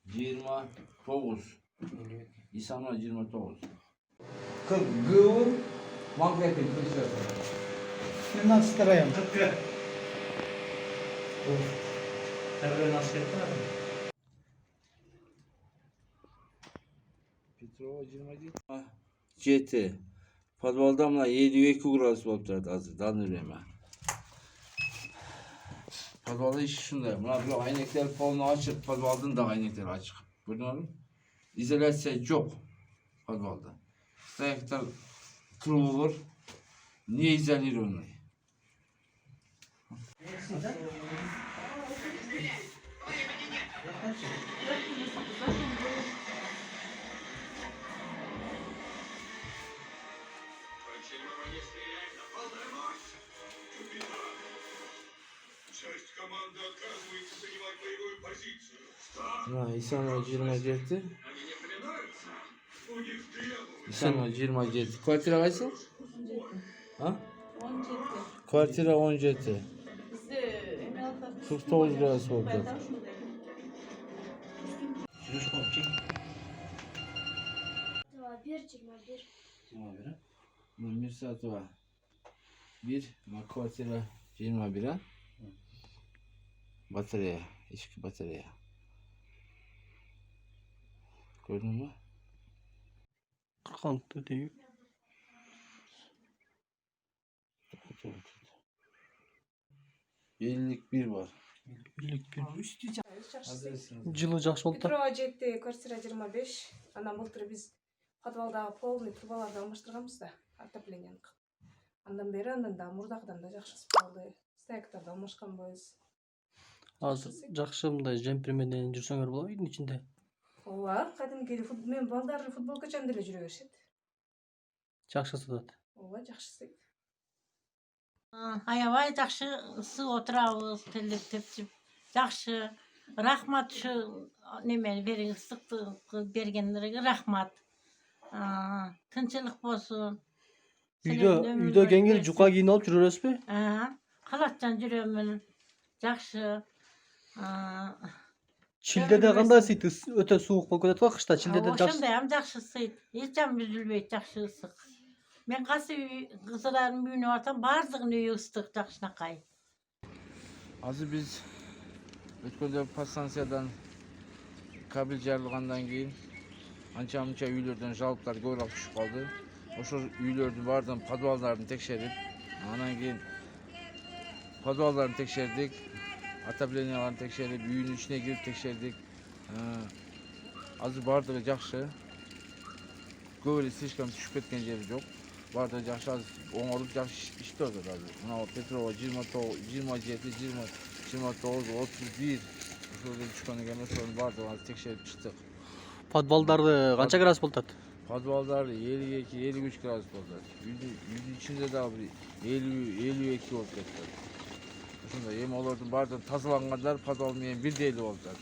29. İsa'na 29. 40 gıvır magnetin kılıçları. Nasıl tarayam? Evren nasıl yapar? Petrova 27. GT. Podvaldamla 7-2 gradus bolup turadi azыр danırema. Podvalda iş şunday. Buna bir aynekler polunu açık, podvaldın da aynekleri açık. Bunu izolasiya yok podvalda. Stayaklar kurulur. Niye izolirованный? Часть команды отказывается занимать боевую позицию. İsa'na 27. Они не примиряются. У них требуют. İsa'na 27. Kvartira kaçı? Ha? 17. Kvartira 17. Bizde Emel'de 49 gradus bolup turadi. ben şuradayım. Sürüş kopçuk. Bir çıkma bir. Buna göre. Bunun bir saati var. Bir, kvartira 21'e. Batarya, içki batarya. Gördün mü? 46 değil. 51 var. 51. Adresiniz. Жылы жакшы болду. Петрова жетти, квартира 25. Андан былтыр биз подвалдагы полный трубаларды алмаштырганбыз да, отопленияны кылып. Андан бери андан да мурдагыдан да жакшысы болду. Стаяктарды алмашканбыз. Азыр жакшы мындай жемпир менен жүрсөңөр болобу үйдүн ичинде. Ооба, кадимки мен балдар футболкачан деле жүрө беришет. Жакшы сатат. Ооба, жакшысы. Аябай жакшы ысык отурабыз, телек тепчип. Жакшы. Рахмат ушу немени берип ысыктык бергендерге рахмат. Тынчылык болсун. Үйдө кеңири жука кийинип алып жүрө бересизби? Халатчан жүрөмүн. Жакшы. Чилдеде кандай сыйт? Өтө суук болуп кетет го кышта. Чилдеде жакшы. Ошондой ham жакшы сыйт. Эч жам үзүлбөйт, жакшы ысык. Мен кайсы кыздарымдын үйүнө барсам, баардыгынын үйү ыстык, жакшынакай. Azı biz ötkönde pastansiyadan kabel jarılgandan keyin ança üylөрдөн жалыптар көбүрөөк түшүп калды. Ошо üylөрдүн баардыгын подвалдарын текшерип, анан кийин подвалдарын текшердик, отопленияларын текшерип, үйүнүн ичине кирип текшердик. Азыр баардыгы жакшы. Көп эле слишком түшүп кеткен жери жок. Баардыгы жакшы, азыр оңолуп жакшы иштеп атат азыр. Мына Петрова 29, 27, 20, 29, 31 ошолордон түшкөн экен, ошонун баардыгын азыр текшерип чыктык. Подвалдары канча градус болуп атат? Подвалдар 52-53 градус болду. Үйдүн ичинде дагы бир 50-52 болуп кетти. Ошондой эми олордун баардыгы тазалангандар подвал менен бирдей эле болуп атат.